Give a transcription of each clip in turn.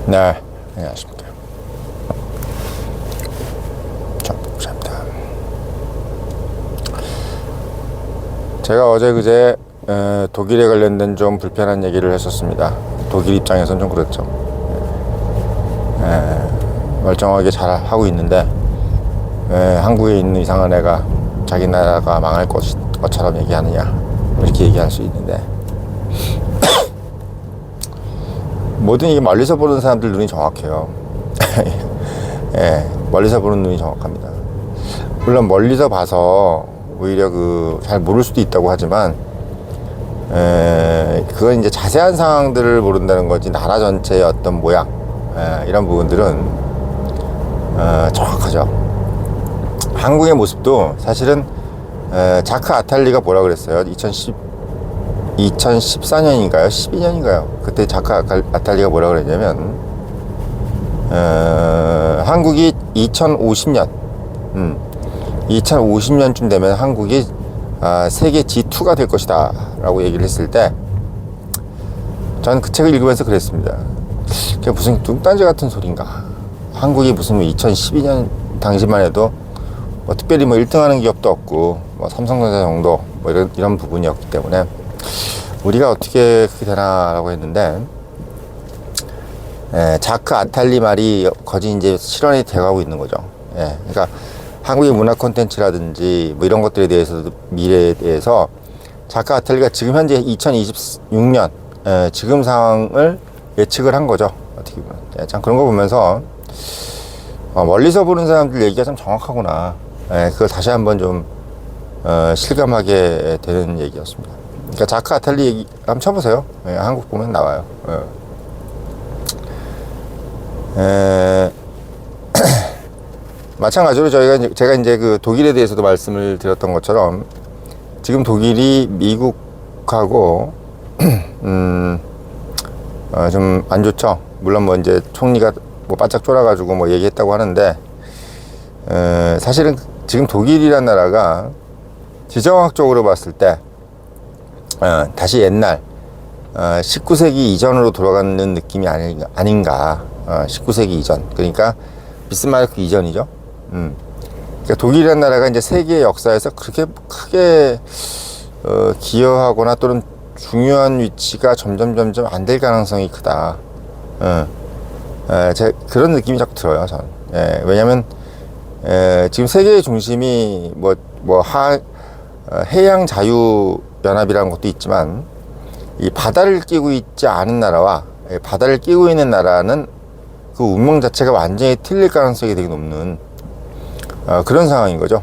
네, 안녕하십니까. 감사합니다. 제가 어제 그제 독일에 관련된 좀 불편한 얘기를 했었습니다. 독일 입장에선 좀 그렇죠. 멀쩡하게 잘 하고 있는데 한국에 있는 이상한 애가 자기 나라가 망할 것처럼 얘기하느냐, 이렇게 얘기할 수 있는데 뭐든 이게 멀리서 보는 사람들 눈이 정확해요. 예, 멀리서 보는 눈이 정확합니다. 물론 멀리서 봐서 오히려 잘 모를 수도 있다고 하지만 그건 이제 자세한 상황들을 모른다는 거지, 나라 전체의 어떤 모양, 이런 부분들은 정확하죠. 한국의 모습도 사실은 자크 아탈리가 뭐라 그랬어요? 2014년인가요? 12년인가요? 그때 자크 아탈리가 뭐라 그랬냐면 한국이 2050년쯤 되면 한국이 세계 G2가 될 것이다 라고 얘기를 했을 때, 저는 그 책을 읽으면서 그랬습니다. 그게 무슨 뚱딴지 같은 소린가. 한국이 무슨 2012년 당시만 해도 뭐 특별히 뭐 1등 하는 기업도 없고 뭐 삼성전자 정도 뭐 이런 부분이었기 때문에 우리가 어떻게 그렇게 되나라고 했는데, 자크 아탈리 말이 거의 이제 실현이 돼가고 있는 거죠. 그러니까 한국의 문화 콘텐츠라든지 뭐 이런 것들에 대해서도, 미래에 대해서 자크 아탈리가 지금 현재 2026년 지금 상황을 예측을 한 거죠. 어떻게 보면. 참 그런 거 보면서 멀리서 보는 사람들 얘기가 참 정확하구나. 그걸 다시 한번 좀 실감하게 되는 얘기였습니다. 그러니까 자크 아탈리 얘기 한번 쳐보세요. 한국 보면 나와요. 마찬가지로 제가 이제 그 독일에 대해서도 말씀을 드렸던 것처럼, 지금 독일이 미국하고 좀 안 좋죠. 물론 뭐 이제 총리가 뭐 바짝 쫄아가지고 뭐 얘기했다고 하는데, 사실은 지금 독일이란 나라가 지정학적으로 봤을 때 다시 옛날 19세기 이전으로 돌아가는 느낌이 아닌가. 19세기 이전, 그러니까 비스마르크 이전이죠. 그러니까 독일이라는 나라가 이제 세계 역사에서 그렇게 크게 기여하거나 또는 중요한 위치가 점점 안 될 가능성이 크다. 그런 느낌이 자꾸 들어요, 저는. 왜냐면 지금 세계의 중심이 해양 자유 연합이라는 것도 있지만, 이 바다를 끼고 있지 않은 나라와 바다를 끼고 있는 나라는 그 운명 자체가 완전히 틀릴 가능성이 되게 높는 그런 상황인 거죠.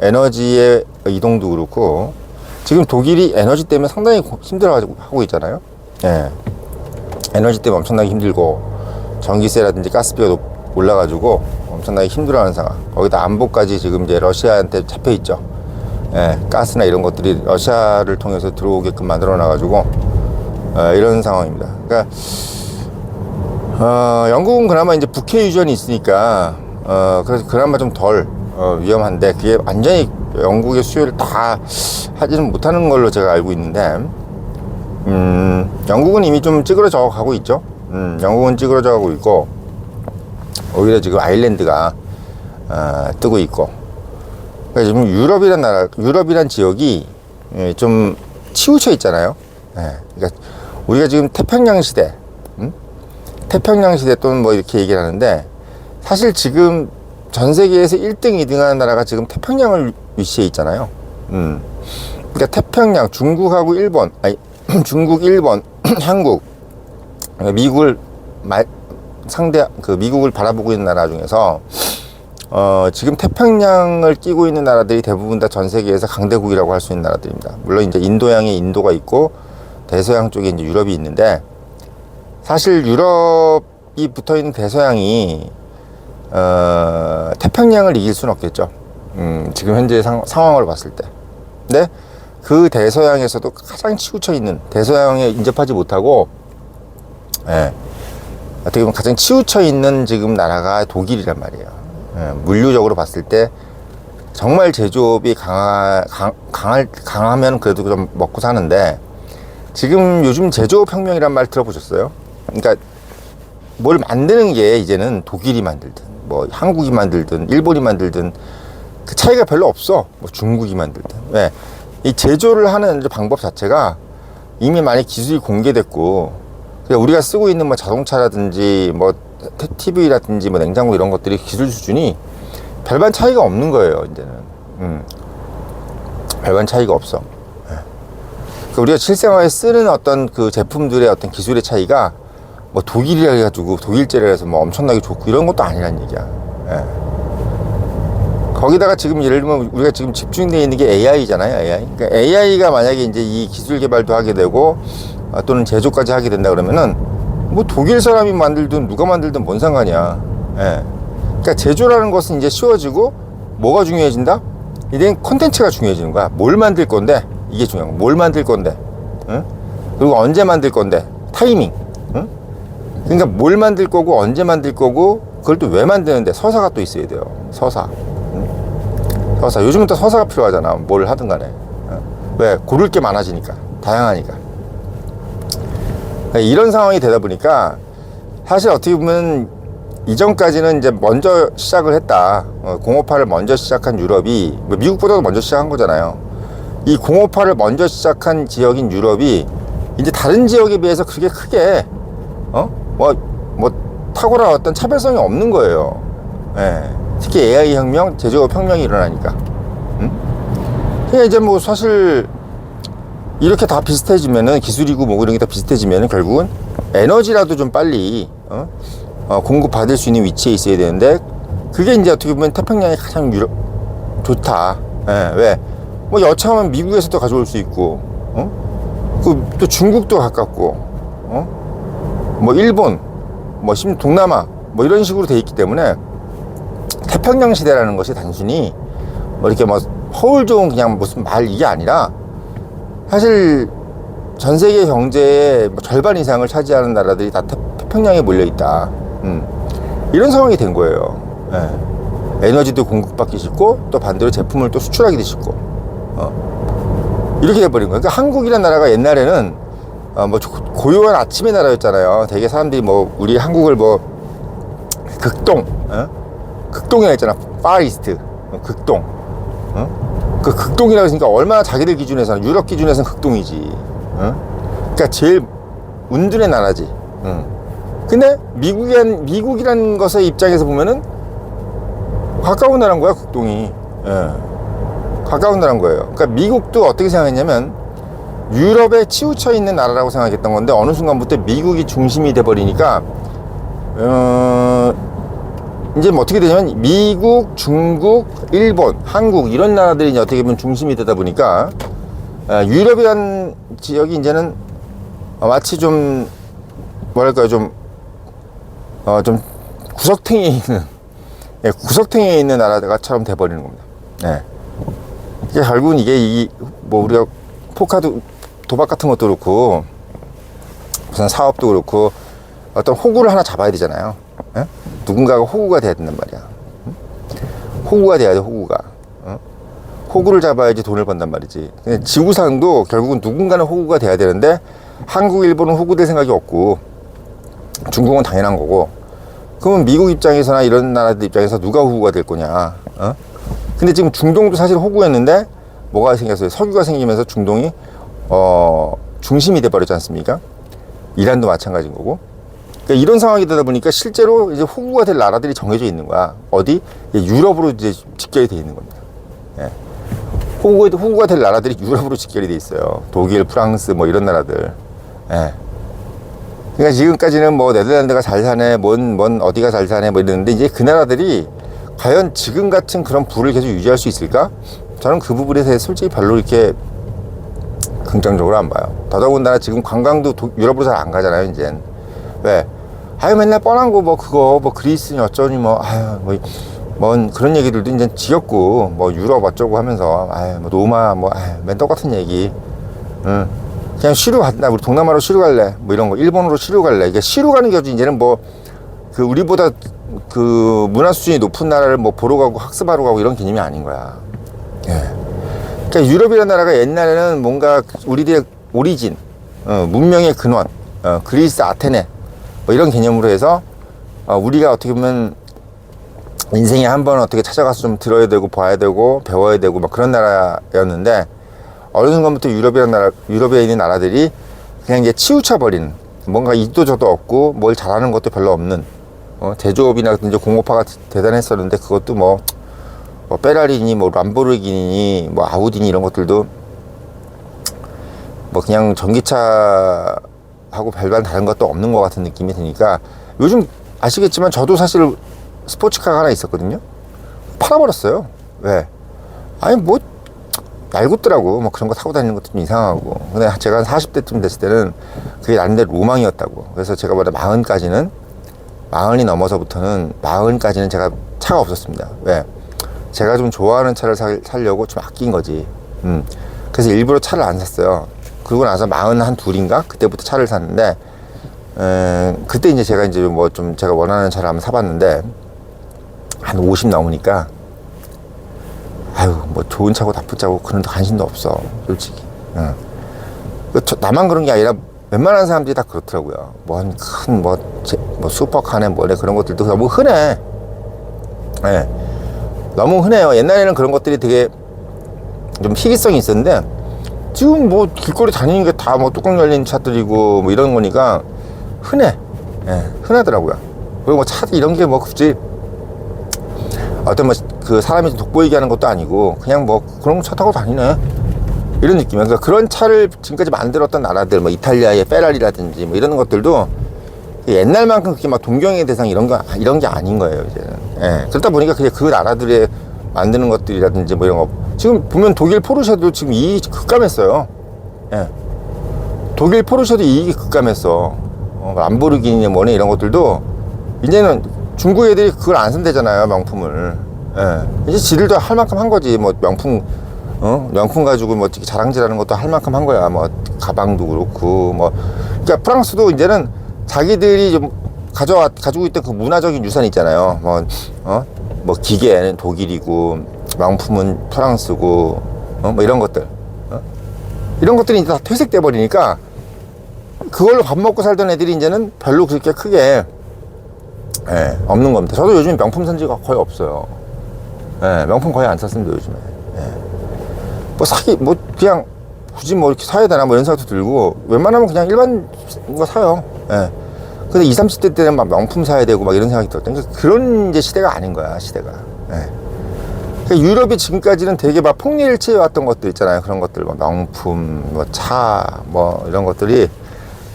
에너지의 이동도 그렇고, 지금 독일이 에너지 때문에 상당히 힘들어하고 있잖아요. 에너지 때문에 엄청나게 힘들고, 전기세라든지 가스비가 올라가지고 엄청나게 힘들어하는 상황. 거기다 안보까지 지금 이제 러시아한테 잡혀 있죠. 가스나 이런 것들이 러시아를 통해서 들어오게끔 만들어 놔가지고 이런 상황입니다. 그러니까 영국은 그나마 이제 북해 유전이 있으니까 그래서 그나마 좀 덜 위험한데, 그게 완전히 영국의 수요를 다 하지는 못하는 걸로 제가 알고 있는데, 영국은 이미 좀 찌그러져 가고 있죠. 영국은 찌그러져 가고 있고, 오히려 지금 아일랜드가 뜨고 있고, 그러니까 지금 유럽이란 지역이 좀 치우쳐 있잖아요. 그러니까 우리가 지금 태평양 시대 또는 뭐 이렇게 얘기를 하는데, 사실 지금 전 세계에서 1등, 2등 하는 나라가 지금 태평양을 위치해 있잖아요. 그러니까 태평양, 중국, 일본, 한국, 미국을 미국을 바라보고 있는 나라 중에서 지금 태평양을 끼고 있는 나라들이 대부분 다 전 세계에서 강대국이라고 할 수 있는 나라들입니다. 물론 이제 인도양에 인도가 있고, 대서양 쪽에 이제 유럽이 있는데, 사실 유럽이 붙어 있는 대서양이 태평양을 이길 수는 없겠죠. 지금 현재 상황을 봤을 때. 근데 그 대서양에서도 가장 치우쳐 있는, 대서양에 인접하지 못하고, 어떻게 보면 가장 치우쳐 있는 지금 나라가 독일이란 말이에요. 물류적으로 봤을 때 정말 제조업이 강하면 그래도 좀 먹고 사는데, 지금 요즘 제조업 혁명이란 말 들어보셨어요? 그러니까 뭘 만드는 게 이제는 독일이 만들든 뭐 한국이 만들든 일본이 만들든 그 차이가 별로 없어. 뭐 중국이 만들든. 왜? 이 제조를 하는 방법 자체가 이미 많이 기술이 공개됐고, 그러니까 우리가 쓰고 있는 뭐 자동차라든지 뭐 TV라든지 뭐 냉장고 이런 것들이 기술 수준이 별반 차이가 없는 거예요, 이제는. 별반 차이가 없어. 그러니까 우리가 실생활에 쓰는 어떤 그 제품들의 어떤 기술의 차이가 뭐 독일이라 해가지고 독일제라 해서 뭐 엄청나게 좋고 이런 것도 아니란 얘기야. 거기다가 지금 예를 들면 우리가 지금 집중되어 있는 게 AI잖아요, AI. 그러니까 AI가 만약에 이제 이 기술 개발도 하게 되고 또는 제조까지 하게 된다 그러면은 뭐 독일 사람이 만들든 누가 만들든 뭔 상관이야. 그러니까 제조라는 것은 이제 쉬워지고 뭐가 중요해진다? 이제 콘텐츠가 중요해지는 거야. 뭘 만들 건데 이게 중요한 거야. 뭘 만들 건데, 응? 그리고 언제 만들 건데, 타이밍. 응? 그러니까 뭘 만들 거고 언제 만들 거고 그걸 또 왜 만드는데 서사가 또 있어야 돼요. 서사. 서사. 요즘은 또 서사가 필요하잖아. 뭘 하든 간에. 왜? 고를 게 많아지니까. 다양하니까. 이런 상황이 되다 보니까 사실 어떻게 보면 이전까지는 이제 먼저 시작을 했다. 공업화를 먼저 시작한 유럽이 미국보다도 먼저 시작한 거잖아요. 이 공업화를 먼저 시작한 지역인 유럽이 이제 다른 지역에 비해서 그렇게 크게 뭐 탁월한 어떤 차별성이 없는 거예요. 특히 AI 혁명, 제조업 혁명이 일어나니까. 그러니까 이제 뭐 사실 이렇게 다 비슷해지면은 기술이고 뭐 이런 게 다 비슷해지면은 결국은 에너지라도 좀 빨리 공급받을 수 있는 위치에 있어야 되는데 그게 이제 어떻게 보면 태평양이 가장 좋다. 왜? 뭐 여차하면 미국에서도 가져올 수 있고, 또 중국도 가깝고, 뭐 일본, 뭐 심지어 동남아, 뭐 이런 식으로 돼 있기 때문에 태평양 시대라는 것이 단순히 뭐 이렇게 뭐 허울 좋은 그냥 무슨 말 이게 아니라 사실 전 세계 경제의 뭐 절반 이상을 차지하는 나라들이 다 태평양에 몰려 있다. 이런 상황이 된 거예요. 에너지도 공급받기 쉽고 또 반대로 제품을 또 수출하기도 쉽고 이렇게 돼버린 거예요. 그러니까 한국이라는 나라가 옛날에는 뭐 고요한 아침의 나라였잖아요. 되게 사람들이 뭐 우리 한국을 뭐 극동이라 했잖아. 파이스트 극동. 그 극동이라고 했으니까 얼마나 자기들 기준에서는 유럽 기준에서는 극동이지. 그러니까 제일 운둔의 나라지. 근데 미국이라는 것의 입장에서 보면은 가까운 나라인 거야, 극동이. 가까운 나라인 거예요. 그러니까 미국도 어떻게 생각했냐면 유럽에 치우쳐 있는 나라라고 생각했던 건데 어느 순간부터 미국이 중심이 돼버리니까 이제 뭐 어떻게 되냐면 미국, 중국, 일본, 한국 이런 나라들이 이제 어떻게 보면 중심이 되다 보니까 유럽이라는 지역이 이제는 마치 좀 뭐랄까요 좀 구석탱이에 있는 구석탱이에 있는 나라처럼 돼버리는 겁니다. 이게 결국은 이게 뭐 우리가 포카도 도박 같은 것도 그렇고 무슨 사업도 그렇고 어떤 호구를 하나 잡아야 되잖아요. 누군가가 호구가 돼야 된단 말이야. 호구가 돼야 돼, 호구가. 호구를 잡아야지 돈을 번단 말이지. 지구상도 결국은 누군가는 호구가 돼야 되는데 한국, 일본은 호구 될 생각이 없고 중국은 당연한 거고 그러면 미국 입장에서나 이런 나라들 입장에서 누가 호구가 될 거냐. 근데 지금 중동도 사실 호구였는데 뭐가 생겼어요? 석유가 생기면서 중동이 중심이 돼버렸지 않습니까? 이란도 마찬가지인 거고. 그러니까 이런 상황이 되다 보니까 실제로 이제 호구가 될 나라들이 정해져 있는 거야. 어디? 유럽으로 이제 직결이 돼 있는 겁니다. 호구가 될 나라들이 유럽으로 직결이 돼 있어요. 독일, 프랑스 뭐 이런 나라들. 그러니까 지금까지는 뭐 네덜란드가 잘 사네, 뭔 어디가 잘 사네 뭐 이러는데 이제 그 나라들이 과연 지금 같은 그런 부를 계속 유지할 수 있을까? 저는 그 부분에 대해 솔직히 별로 이렇게 긍정적으로 안 봐요. 더더군다나 지금 관광도 유럽으로 잘 안 가잖아요, 이젠. 왜? 아유, 맨날 뻔한 거, 뭐, 그거, 뭐, 그리스니 어쩌니, 뭐, 아유, 뭔 그런 얘기들도 이제 지겹고, 뭐, 유럽 어쩌고 하면서, 아유, 뭐, 로마, 뭐, 아유, 맨 똑같은 얘기. 그냥 쉬러 간다. 우리 동남아로 쉬러 갈래. 뭐, 이런 거. 일본으로 쉬러 갈래. 이게 쉬러 가는 게 이제는 뭐, 그, 우리보다 그, 문화 수준이 높은 나라를 뭐, 보러 가고 학습하러 가고 이런 개념이 아닌 거야. 그러니까 유럽이라는 나라가 옛날에는 뭔가 우리들의 오리진, 문명의 근원, 그리스 아테네, 뭐 이런 개념으로 해서 우리가 어떻게 보면 인생에 한 번 어떻게 찾아가서 좀 들어야 되고 봐야 되고 배워야 되고 막 그런 나라였는데, 어느 순간부터 유럽에 있는 나라들이 그냥 이제 치우쳐 버리는, 뭔가 이도 저도 없고 뭘 잘하는 것도 별로 없는, 제조업이나 공업화가 대단했었는데 그것도 뭐 페라리니 뭐 람보르기니 뭐 아우디니 이런 것들도 뭐 그냥 전기차하고 별반 다른 것도 없는 것 같은 느낌이 드니까, 요즘 아시겠지만 저도 사실 스포츠카가 하나 있었거든요. 팔아버렸어요. 왜? 아니 뭐 낡았더라고. 뭐 그런 거 타고 다니는 것도 좀 이상하고. 근데 제가 한 40대쯤 됐을 때는 그게 나름대로 로망이었다고. 그래서 제가 보다 40이 넘어서부터는 40까지는 제가 차가 없었습니다. 왜? 제가 좀 좋아하는 차를 살려고 좀 아낀 거지. 그래서 일부러 차를 안 샀어요. 그러고 나서 42인가? 그때부터 차를 샀는데, 그때 이제 제가 이제 뭐 좀 제가 원하는 차를 한번 사봤는데, 한 50 넘으니까, 아유, 뭐 좋은 차고 나쁜 차고 그런 데 관심도 없어, 솔직히. 나만 그런 게 아니라 웬만한 사람들이 다 그렇더라고요. 뭐 한 큰 뭐 슈퍼카네 뭐래 그런 것들도 너무 흔해. 예. 너무 흔해요. 옛날에는 그런 것들이 되게 좀 희귀성이 있었는데, 지금 뭐 길거리 다니는 게 다 뭐 뚜껑 열린 차들이고 뭐 이런 거니까 흔해. 예, 흔하더라고요. 그리고 뭐 차 이런 게 뭐 굳이 어떤 뭐 그 사람이 돋보이게 하는 것도 아니고 그냥 뭐 그런 차 타고 다니네 이런 느낌이야. 그러니까 그런 차를 지금까지 만들었던 나라들, 뭐 이탈리아의 페라리라든지 뭐 이런 것들도 옛날만큼 그렇게 막 동경의 대상 이런 게 아닌 거예요, 이제는. 예. 그러다 보니까 그냥 그 나라들의 만드는 것들이라든지 뭐 이런 거, 지금 보면 독일 포르쉐도 지금 이익이 급감했어요. 예. 독일 포르쉐도 이익이 급감했어. 람보르기니 뭐네 이런 것들도 이제는 중국 애들이 그걸 안 쓴대잖아요, 명품을. 예. 이제 지들도 할 만큼 한 거지. 뭐 명품 가지고 뭐 자랑질하는 것도 할 만큼 한 거야. 뭐 가방도 그렇고 뭐. 그러니까 프랑스도 이제는 자기들이 좀 가지고 있던 그 문화적인 유산 있잖아요. 뭐 기계는 독일이고 명품은 프랑스고 뭐 이런 것들. 이런 것들이 이제 다 퇴색돼 버리니까 그걸로 밥 먹고 살던 애들이 이제는 별로 그렇게 크게 없는 겁니다. 저도 요즘 명품 산 지가 거의 없어요. 명품 거의 안 샀습니다, 요즘에. 뭐 그냥 굳이 뭐 이렇게 사야 되나 뭐 이런 생각도 들고, 웬만하면 그냥 일반 거 사요. 근데 20, 30대 때는 막 명품 사야 되고 막 이런 생각이 들었던, 그러니까 그런 이제 시대가 아닌 거야, 시대가. 그러니까 유럽이 지금까지는 되게 막 폭리일치해 왔던 것들 있잖아요. 그런 것들, 뭐 명품, 뭐 차, 뭐 이런 것들이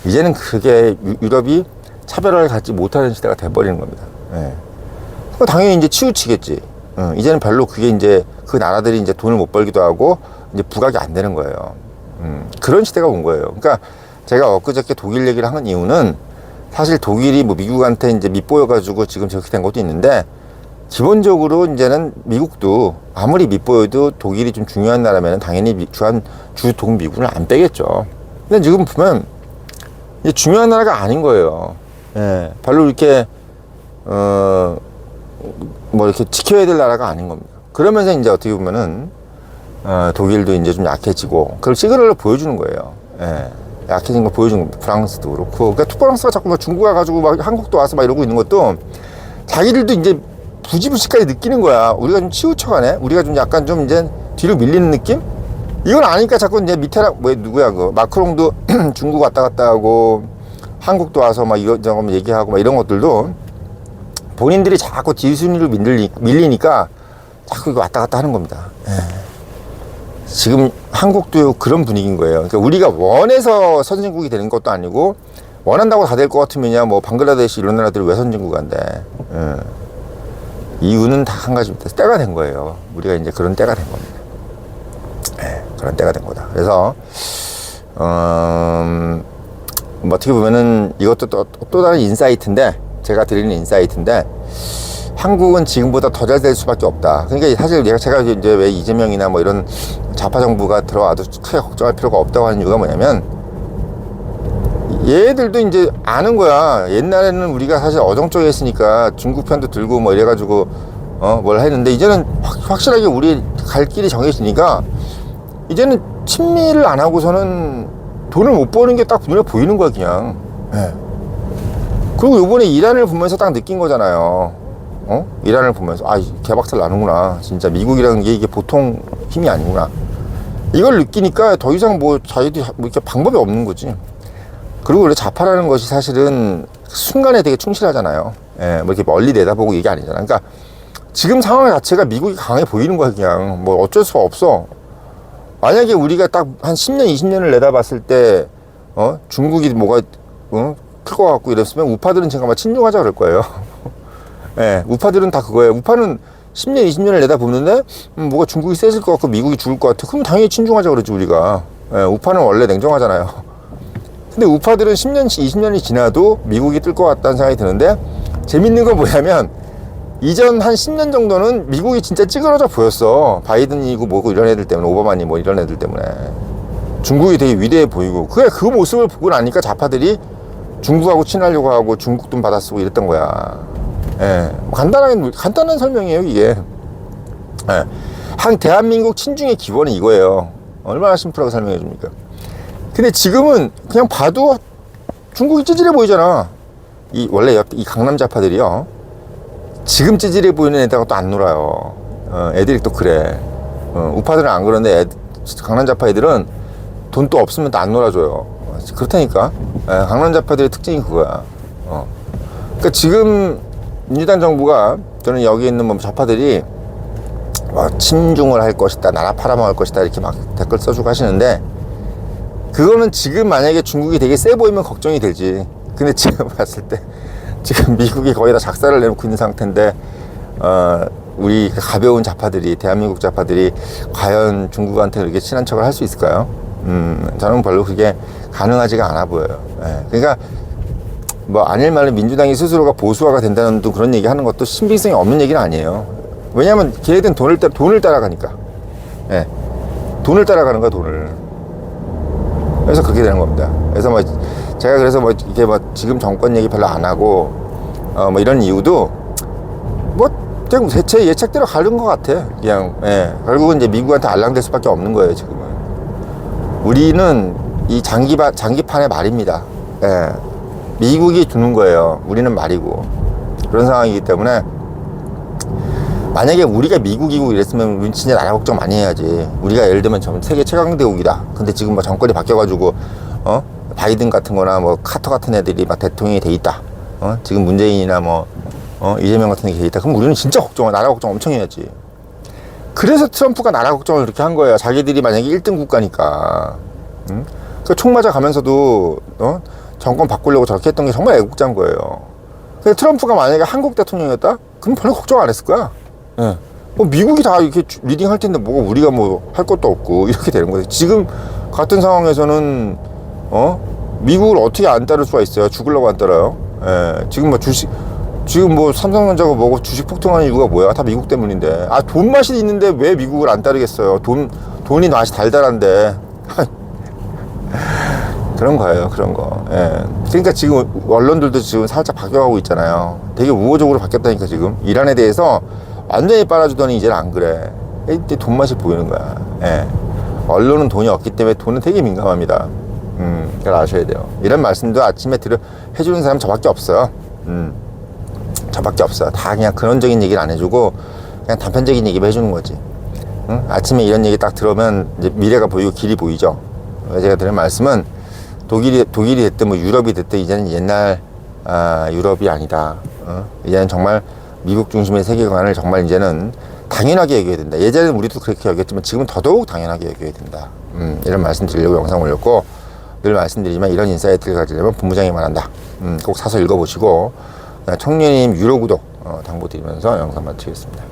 이제는 그게 유럽이 차별화를 갖지 못하는 시대가 돼버리는 겁니다. 당연히 이제 치우치겠지. 이제는 별로 그게 이제 그 나라들이 이제 돈을 못 벌기도 하고 이제 부각이 안 되는 거예요. 그런 시대가 온 거예요. 그러니까 제가 엊그저께 독일 얘기를 하는 이유는, 사실 독일이 뭐 미국한테 이제 밑보여가지고 지금 저렇게 된 것도 있는데, 기본적으로 이제는 미국도 아무리 밑보여도 독일이 좀 중요한 나라면 당연히 주 동미군을 안 빼겠죠. 근데 지금 보면 이제 중요한 나라가 아닌 거예요. 별로 이렇게 뭐 이렇게 지켜야 될 나라가 아닌 겁니다. 그러면서 이제 어떻게 보면은 독일도 이제 좀 약해지고 그걸 시그널로 보여주는 거예요. 약해진 거 보여주는 겁니다. 프랑스도 그렇고. 그러니까 프랑스가 자꾸 막 중국 와가지고 막 한국도 와서 막 이러고 있는 것도 자기들도 이제 부지불식까지 느끼는 거야. 우리가 좀 치우쳐가네. 우리가 좀 약간 좀 이제 뒤로 밀리는 느낌? 이건 아니까 자꾸 이제 누구야 그 마크롱도 중국 왔다 갔다 하고 한국도 와서 막 이것저것 얘기하고 막 이런 것들도 본인들이 자꾸 뒤순위로 밀리니까 자꾸 이거 왔다 갔다 하는 겁니다. 지금 한국도 그런 분위기인 거예요. 그러니까 우리가 원해서 선진국이 되는 것도 아니고, 원한다고 다 될 것 같으면야 뭐 방글라데시 이런 나라들이 왜 선진국 한대. 이유는 다 한 가지입니다. 때가 된 거예요. 우리가 이제 그런 때가 된 겁니다. 그런 때가 된 거다. 그래서 뭐 어떻게 보면은 이것도 또 다른 인사이트인데, 제가 드리는 인사이트인데, 한국은 지금보다 더 잘 될 수밖에 없다. 그러니까 사실 제가 이제 왜 이재명이나 뭐 이런 좌파 정부가 들어와도 크게 걱정할 필요가 없다고 하는 이유가 뭐냐면, 얘들도 이제 아는 거야. 옛날에는 우리가 사실 어정쩡해 했으니까 중국 편도 들고 뭐 이래가지고 뭘 했는데, 이제는 확실하게 우리 갈 길이 정해지니까 이제는 친미를 안 하고서는 돈을 못 버는 게 딱 눈에 보이는 거야, 그냥. 그리고 요번에 이란을 보면서 딱 느낀 거잖아요. 이란을 보면서 개박살 나는구나. 진짜 미국이라는 게 이게 보통 힘이 아니구나. 이걸 느끼니까 더 이상 뭐 자기들이 뭐 이렇게 방법이 없는 거지. 그리고 원래 좌파라는 것이 사실은 순간에 되게 충실하잖아요. 뭐 이렇게 멀리 내다보고 이게 아니잖아. 그러니까 지금 상황 자체가 미국이 강해 보이는 거야. 그냥 뭐 어쩔 수가 없어. 만약에 우리가 딱 한 10년 20년을 내다봤을 때 중국이 뭐가 클 것 같고 이랬으면 우파들은 제가 막 친중하자 그럴 거예요. 우파들은 다 그거예요. 우파는 10년 20년을 내다보는데 뭐가 중국이 세질 것 같고 미국이 죽을 것 같아. 그럼 당연히 친중하자 그러지 우리가. 우파는 원래 냉정하잖아요. 근데 우파들은 10년 20년이 지나도 미국이 뜰 것 같다는 생각이 드는데, 재밌는 건 뭐냐면 이전 한 10년 정도는 미국이 진짜 찌그러져 보였어. 바이든이고 뭐고 이런 애들 때문에, 오바마니 뭐 이런 애들 때문에 중국이 되게 위대해 보이고, 그 모습을 보고 나니까 좌파들이 중국하고 친하려고 하고 중국 돈 받아 쓰고 이랬던 거야. 간단한 설명이에요 이게. 한 대한민국 친중의 기본은 이거예요. 얼마나 심플하게 설명해 줍니까? 근데 지금은 그냥 봐도 중국이 찌질해 보이잖아. 원래 이 강남 좌파들이요, 지금 찌질해 보이는 애들하고 또 안 놀아요. 애들이 또 그래. 우파들은 안 그러는데 강남 좌파 애들은 돈 또 없으면 또 안 놀아줘요. 그렇다니까. 강남 좌파들의 특징이 그거야. 그러니까 지금 민주당 정부가, 저는 여기 있는 뭐 좌파들이 친중을 할 것이다, 나라 팔아먹을 것이다 이렇게 막 댓글 써주고 하시는데, 그거는 지금 만약에 중국이 되게 세 보이면 걱정이 되지. 근데 지금 봤을 때 지금 미국이 거의 다 작사를 내놓고 있는 상태인데, 우리 가벼운 좌파들이, 대한민국 좌파들이 과연 중국한테 이렇게 친한 척을 할 수 있을까요? 저는 별로 그게 가능하지가 않아 보여요. 그러니까 뭐 아닐 말로 민주당이 스스로가 보수화가 된다는 또 그런 얘기 하는 것도 신빙성이 없는 얘기는 아니에요. 왜냐하면 걔네들은 돈을 따라가니까. 돈을 따라가는 거야, 돈을. 그래서 그렇게 되는 겁니다. 그래서 뭐 제가 그래서 뭐 이게 뭐 지금 정권 얘기 별로 안 하고 뭐 이런 이유도 뭐 그냥 대체 예측대로 가는 것 같아. 그냥 결국은 이제 미국한테 알랑될 수밖에 없는 거예요 지금은. 우리는 이 장기판의 말입니다. 미국이 주는 거예요. 우리는 말이고. 그런 상황이기 때문에 만약에 우리가 미국이고 이랬으면 우린 진짜 나라 걱정 많이 해야지. 우리가 예를 들면 세계 최강대국이다. 근데 지금 뭐 정권이 바뀌어가지고 바이든 같은 거나 뭐 카터 같은 애들이 막 대통령이 돼 있다. 지금 문재인이나 뭐 이재명 같은 애 돼 있다. 그럼 우리는 진짜 나라 걱정 엄청 해야지. 그래서 트럼프가 나라 걱정을 그렇게 한 거예요. 자기들이 만약에 1등 국가니까. 그 총 맞아 가면서도 정권 바꾸려고 저렇게 했던 게 정말 애국자인 거예요. 근데 트럼프가 만약에 한국 대통령이었다? 그럼 별로 걱정 안 했을 거야. 뭐 미국이 다 이렇게 리딩 할 텐데 뭐가 우리가 뭐 할 것도 없고 이렇게 되는 거예요. 지금 같은 상황에서는 미국을 어떻게 안 따를 수가 있어요? 죽으려고 안 따라요. 지금 뭐 삼성전자가 뭐고 주식 폭등하는 이유가 뭐야? 다 미국 때문인데. 돈 맛이 있는데 왜 미국을 안 따르겠어요? 돈이 맛이 달달한데. 그런 거예요, 그런 거. 그러니까 지금 언론들도 지금 살짝 바뀌어가고 있잖아요. 되게 우호적으로 바뀌었다니까 지금. 이란에 대해서 완전히 빨아주더니 이제는 안 그래. 이때 돈 맛이 보이는 거야. 언론은 돈이 없기 때문에 돈은 되게 민감합니다. 그걸 아셔야 돼요. 이런 말씀도 아침에 해주는 사람 저밖에 없어요. 저밖에 없어요. 다 그냥 근원적인 얘기를 안 해주고 그냥 단편적인 얘기만 해주는 거지. 아침에 이런 얘기 딱 들으면 이제 미래가 보이고 길이 보이죠. 제가 드린 말씀은 독일이 됐든 뭐 유럽이 됐든 이제는 옛날 유럽이 아니다. 이제는 정말 미국 중심의 세계관을 정말 이제는 당연하게 여겨야 된다. 예전에는 우리도 그렇게 여겼지만 지금은 더더욱 당연하게 여겨야 된다. 이런 말씀 드리려고 영상 올렸고, 늘 말씀드리지만 이런 인사이트를 가지려면 본부장이만 한다. 꼭 사서 읽어보시고 청년님 유료 구독 당부드리면서 영상 마치겠습니다.